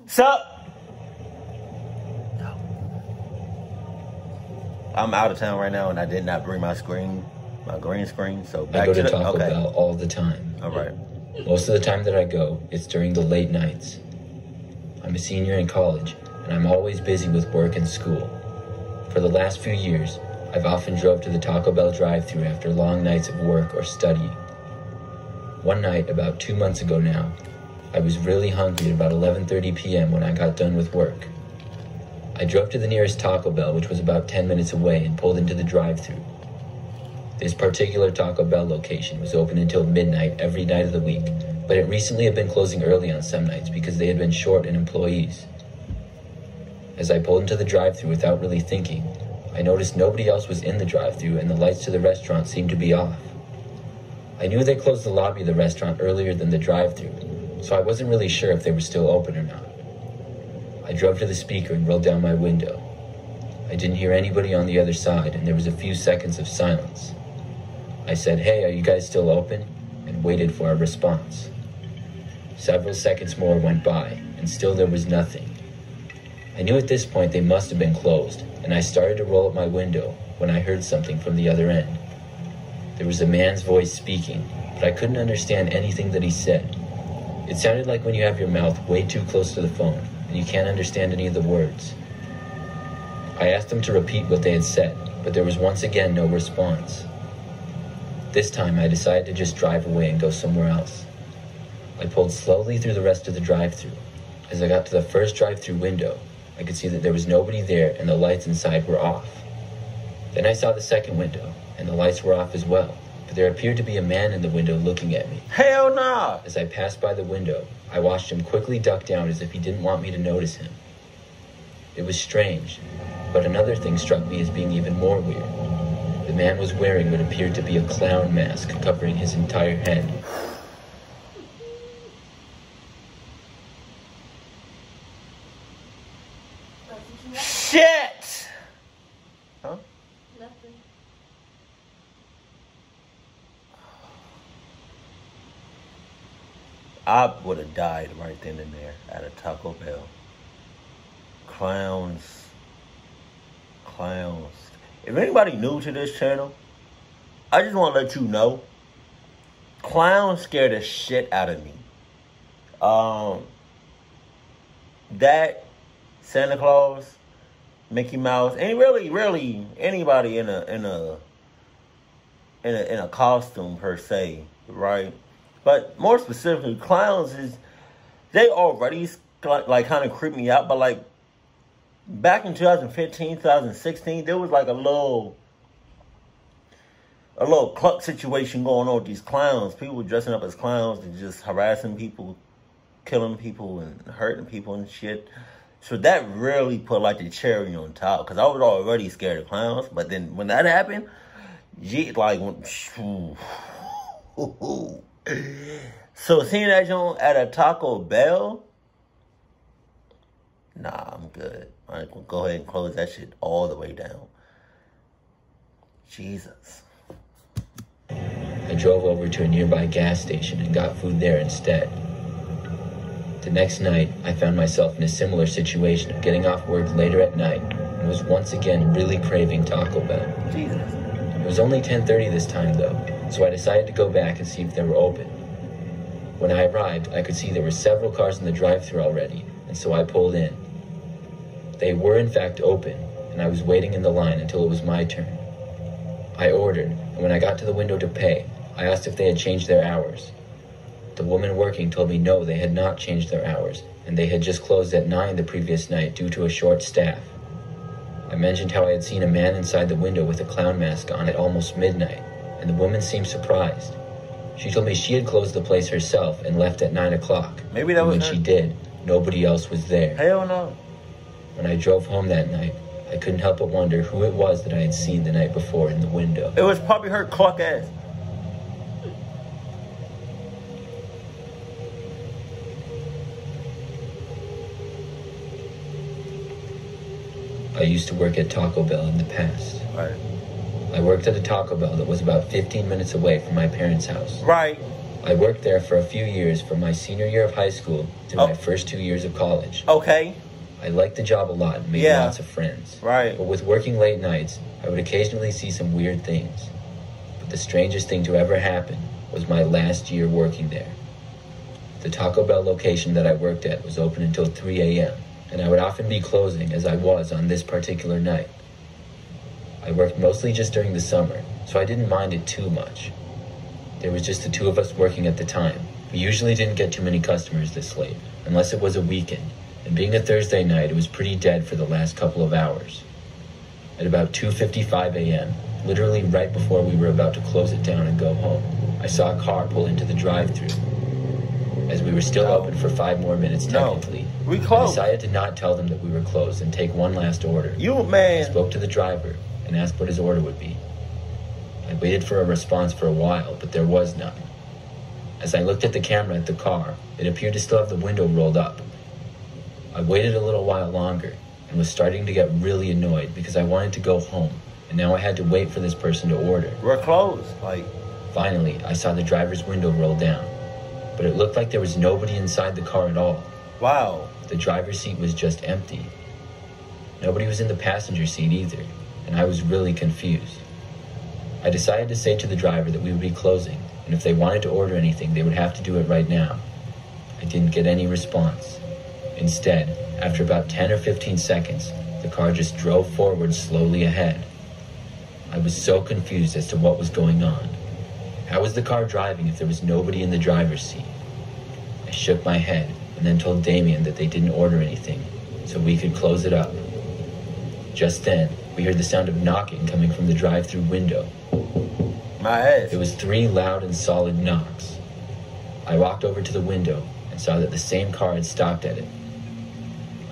Sup? I'm out of town right now, and I did not bring my green screen. So back I go to the, Taco okay. Bell all the time. All right. Most of the time that I go, it's during the late nights. I'm a senior in college, and I'm always busy with work and school. For the last few years, I've often drove to the Taco Bell drive-thru after long nights of work or studying. One night, about 2 months ago now, I was really hungry at about 11:30 p.m. when I got done with work. I drove to the nearest Taco Bell, which was about 10 minutes away, and pulled into the drive-thru. This particular Taco Bell location was open until midnight every night of the week, but it recently had been closing early on some nights because they had been short in employees. As I pulled into the drive-thru without really thinking, I noticed nobody else was in the drive-thru and the lights to the restaurant seemed to be off. I knew they closed the lobby of the restaurant earlier than the drive-thru, so I wasn't really sure if they were still open or not. I drove to the speaker and rolled down my window. I didn't hear anybody on the other side, and there was a few seconds of silence. I said, "Hey, are you guys still open?" and waited for a response. Several seconds more went by, and still there was nothing. I knew at this point they must have been closed, and I started to roll up my window when I heard something from the other end. There was a man's voice speaking, but I couldn't understand anything that he said. It sounded like when you have your mouth way too close to the phone, and you can't understand any of the words. I asked them to repeat what they had said, but there was once again no response. This time I decided to just drive away and go somewhere else. I pulled slowly through the rest of the drive-thru. As I got to the first drive-thru window, I could see that there was nobody there and the lights inside were off. Then I saw the second window, and the lights were off as well, but there appeared to be a man in the window looking at me. Hell nah! As I passed by the window, I watched him quickly duck down as if he didn't want me to notice him. It was strange, but another thing struck me as being even more weird. The man was wearing what appeared to be a clown mask covering his entire head. Shit! Huh? Nothing. I would have died right then and there at a Taco Bell. Clowns. If anybody new to this channel, I just want to let you know, clowns scare the shit out of me. That Santa Claus, Mickey Mouse, and really anybody in a costume per se, right? But more specifically, clowns they already like kind of creep me out, but like back in 2015, 2016, there was like a little cluck situation going on with these clowns. People dressing up as clowns and just harassing people, killing people and hurting people and shit. So that really put like the cherry on top, because I was already scared of clowns. But then when that happened, so seeing that joint at a Taco Bell, nah, I'm good. I'm gonna go ahead and close that shit all the way down. Jesus. I drove over to a nearby gas station and got food there instead. The next night, I found myself in a similar situation of getting off work later at night and was once again really craving Taco Bell. Jesus. It was only 10:30 this time though, so I decided to go back and see if they were open. When I arrived, I could see there were several cars in the drive-thru already, and so I pulled in. They were in fact open, and I was waiting in the line until it was my turn. I ordered, and when I got to the window to pay, I asked if they had changed their hours. The woman working told me no, they had not changed their hours, and they had just closed at 9 the previous night due to a short staff. I mentioned how I had seen a man inside the window with a clown mask on at almost midnight, and the woman seemed surprised. She told me she had closed the place herself and left at 9 o'clock. Maybe that was when her. she did, nobody else was there. Hell no. When I drove home that night, I couldn't help but wonder who it was that I had seen the night before in the window. It was probably her clock ass. I used to work at Taco Bell in the past. Right. I worked at a Taco Bell that was about 15 minutes away from my parents' house. Right. I worked there for a few years from my senior year of high school to my first 2 years of college. Okay. I liked the job a lot and made lots of friends. Right. But with working late nights, I would occasionally see some weird things. But the strangest thing to ever happen was my last year working there. The Taco Bell location that I worked at was open until 3 a.m., and I would often be closing as I was on this particular night. I worked mostly just during the summer, so I didn't mind it too much. There was just the two of us working at the time. We usually didn't get too many customers this late, unless it was a weekend, and being a Thursday night, it was pretty dead for the last couple of hours. At about 2:55 a.m., literally right before we were about to close it down and go home, I saw a car pull into the drive-thru. As we were still open for 5 more minutes technically, we closed. I decided to not tell them that we were closed and take one last order. Man. I spoke to the driver and asked what his order would be. I waited for a response for a while, but there was none. As I looked at the camera at the car, it appeared to still have the window rolled up. I waited a little while longer and was starting to get really annoyed because I wanted to go home, and now I had to wait for this person to order. We're closed. Finally, I saw the driver's window roll down, but it looked like there was nobody inside the car at all. Wow. The driver's seat was just empty. Nobody was in the passenger seat either, and I was really confused. I decided to say to the driver that we would be closing, and if they wanted to order anything, they would have to do it right now. I didn't get any response. Instead, after about 10 or 15 seconds, the car just drove forward slowly ahead. I was so confused as to what was going on. How was the car driving if there was nobody in the driver's seat? I shook my head and then told Damien that they didn't order anything, so we could close it up. Just then, we heard the sound of knocking coming from the drive-thru window. My ass. It was 3 loud and solid knocks. I walked over to the window and saw that the same car had stopped at it.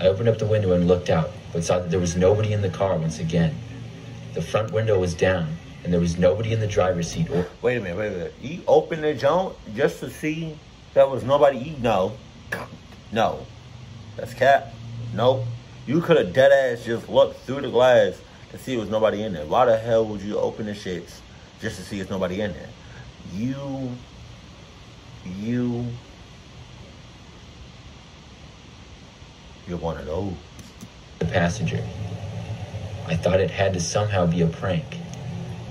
I opened up the window and looked out, but saw that there was nobody in the car once again. The front window was down, and there was nobody in the driver's seat. Wait a minute. You opened the junk just to see there was nobody? No. That's cap. Nope. You could have dead ass just looked through the glass to see there was nobody in there. Why the hell would you open the shits just to see there's nobody in there? You're one of those. The passenger. I thought it had to somehow be a prank.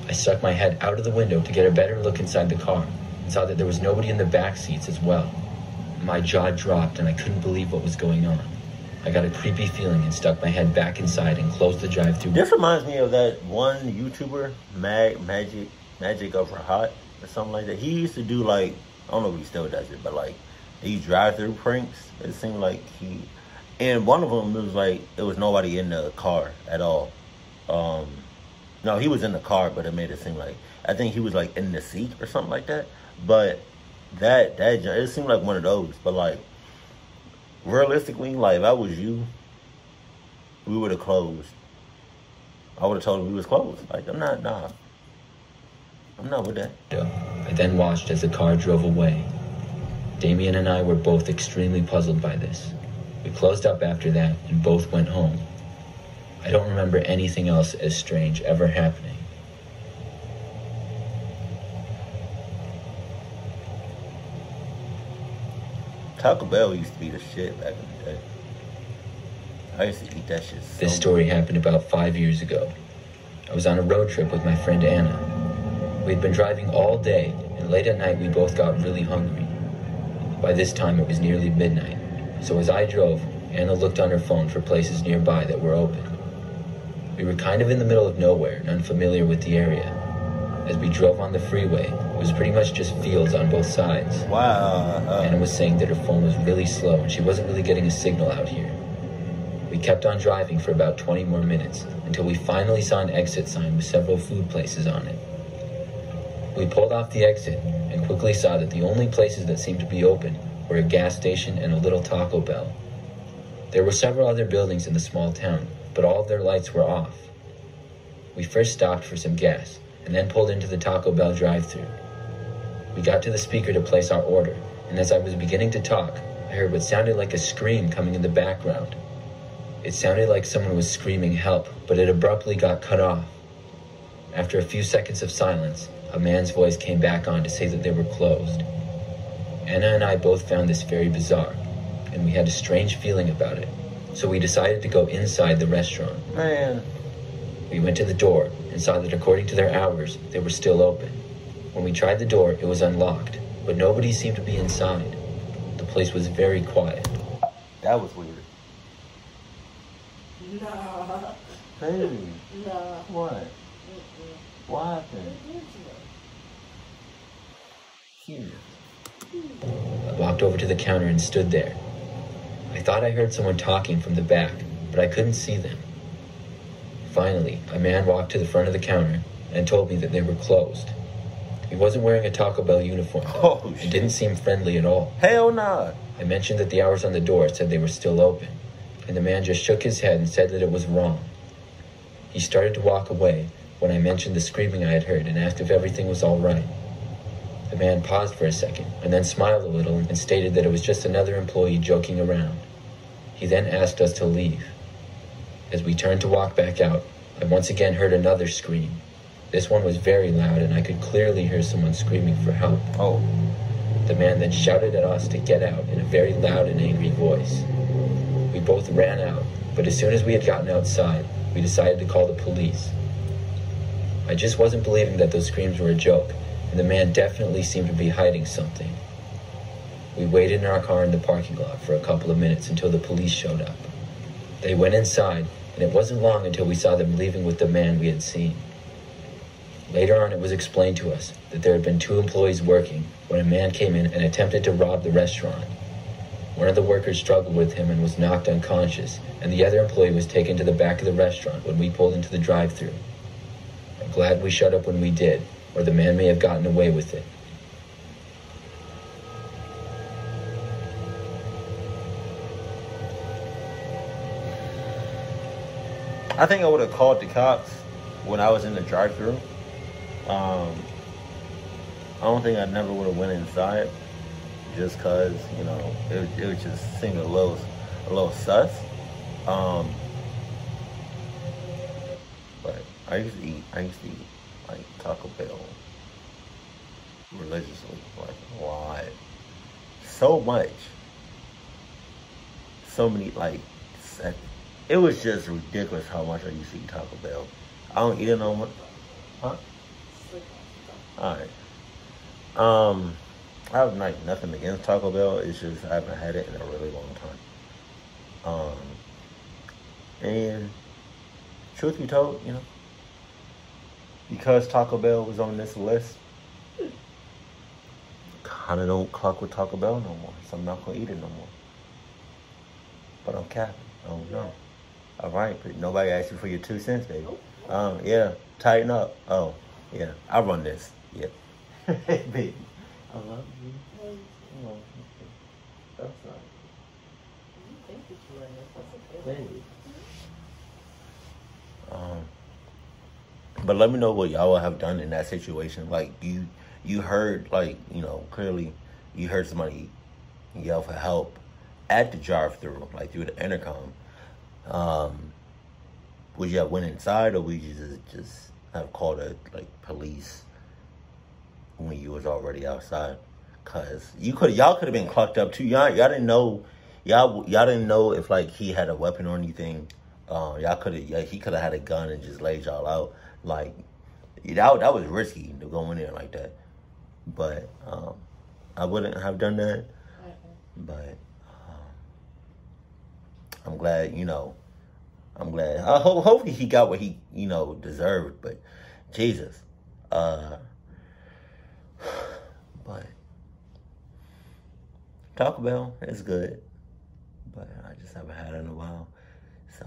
I stuck my head out of the window to get a better look inside the car and saw that there was nobody in the back seats as well. My jaw dropped and I couldn't believe what was going on. I got a creepy feeling and stuck my head back inside and closed the drive-thru. This reminds me of that one YouTuber, Magic of Her Hot or something like that. He used to do I don't know if he still does it, but these drive-thru pranks. It seemed like and one of them was it was nobody in the car at all. No, he was in the car, but it made it seem I think he was in the seat or something like that. But that it seemed like one of those. But realistically, if I was you, we would have closed. I would have told him we was closed. I'm not with that. I then watched as the car drove away. Damien and I were both extremely puzzled by this. We closed up after that and both went home. I don't remember anything else as strange ever happening. Taco Bell used to be the shit back in the day. I used to eat that shit so This story happened about 5 years ago. I was on a road trip with my friend Anna. We'd been driving all day, and late at night we both got really hungry. By this time it was nearly midnight, so as I drove, Anna looked on her phone for places nearby that were open. We were kind of in the middle of nowhere and unfamiliar with the area. As we drove on the freeway, it was pretty much just fields on both sides. Wow. Anna was saying that her phone was really slow and she wasn't really getting a signal out here. We kept on driving for about 20 more minutes until we finally saw an exit sign with several food places on it. We pulled off the exit and quickly saw that the only places that seemed to be open were a gas station and a little Taco Bell. There were several other buildings in the small town, but all of their lights were off. We first stopped for some gas, and then pulled into the Taco Bell drive-thru. We got to the speaker to place our order, and as I was beginning to talk, I heard what sounded like a scream coming in the background. It sounded like someone was screaming help, but it abruptly got cut off. After a few seconds of silence, a man's voice came back on to say that they were closed. Anna and I both found this very bizarre, and we had a strange feeling about it. So we decided to go inside the restaurant. Man. We went to the door and saw that according to their hours, they were still open. When we tried the door, it was unlocked, but nobody seemed to be inside. The place was very quiet. That was weird. Nah. Hey. Nah. What? Mm-mm. What happened? Here. I walked over to the counter and stood there. I thought I heard someone talking from the back, but I couldn't see them. Finally, a man walked to the front of the counter and told me that they were closed. He wasn't wearing a Taco Bell uniform, though, and didn't seem friendly at all. Hell nah. I mentioned that the hours on the door said they were still open, and the man just shook his head and said that it was wrong. He started to walk away when I mentioned the screaming I had heard and asked if everything was all right. The man paused for a second and then smiled a little and stated that it was just another employee joking around. He then asked us to leave. As we turned to walk back out, I once again heard another scream. This one was very loud and I could clearly hear someone screaming for help. Oh. The man then shouted at us to get out in a very loud and angry voice. We both ran out, but as soon as we had gotten outside, we decided to call the police. I just wasn't believing that those screams were a joke, and the man definitely seemed to be hiding something. We waited in our car in the parking lot for a couple of minutes until the police showed up. They went inside, and it wasn't long until we saw them leaving with the man we had seen. Later on, it was explained to us that there had been 2 employees working when a man came in and attempted to rob the restaurant. One of the workers struggled with him and was knocked unconscious, and the other employee was taken to the back of the restaurant when we pulled into the drive-thru. I'm glad we shut up when we did, or the man may have gotten away with it. I think I would have called the cops when I was in the drive-thru. I don't think I never would have went inside, just cause it would just seem a little sus. But I used to eat like Taco Bell religiously, like a lot, so much, so many it was just ridiculous how much I used to eat Taco Bell. I don't eat it no more. Huh? Alright. I have nothing against Taco Bell. It's just I haven't had it in a really long time. And truth be told, because Taco Bell was on this list, kinda don't clock with Taco Bell no more. So I'm not gonna eat it no more. But I'm capping. Oh no. Alright, but nobody asked you for your 2 cents, baby. Yeah, tighten up. Oh, yeah, I run this. Yeah. Hey, baby. I love you. Oh, okay. That's right. You think that you run this. That's okay. Baby. But let me know what y'all have done in that situation. Like, you heard, clearly you heard somebody yell for help at the drive-thru, like through the intercom. Would you have went inside, or would you just have called police when you was already outside? Cause y'all could have been clocked up too. Y'all didn't know. Y'all didn't know if he had a weapon or anything. He could have had a gun and just laid y'all out. That was risky to go in there like that. But I wouldn't have done that. But I'm glad, I'm glad. Hopefully he got what he, deserved. But Jesus, but Taco Bell is good, but I just haven't had it in a while. So,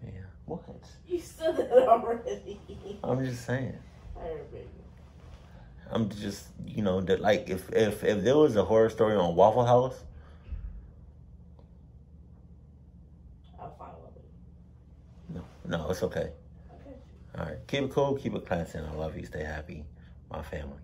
yeah. What? You said that already. I'm just saying. I heard, baby. I'm just, if there was a horror story on Waffle House, I'll follow it. no, it's okay. Okay. All right. Keep it cool. Keep it classy. And I love you. Stay happy. My family.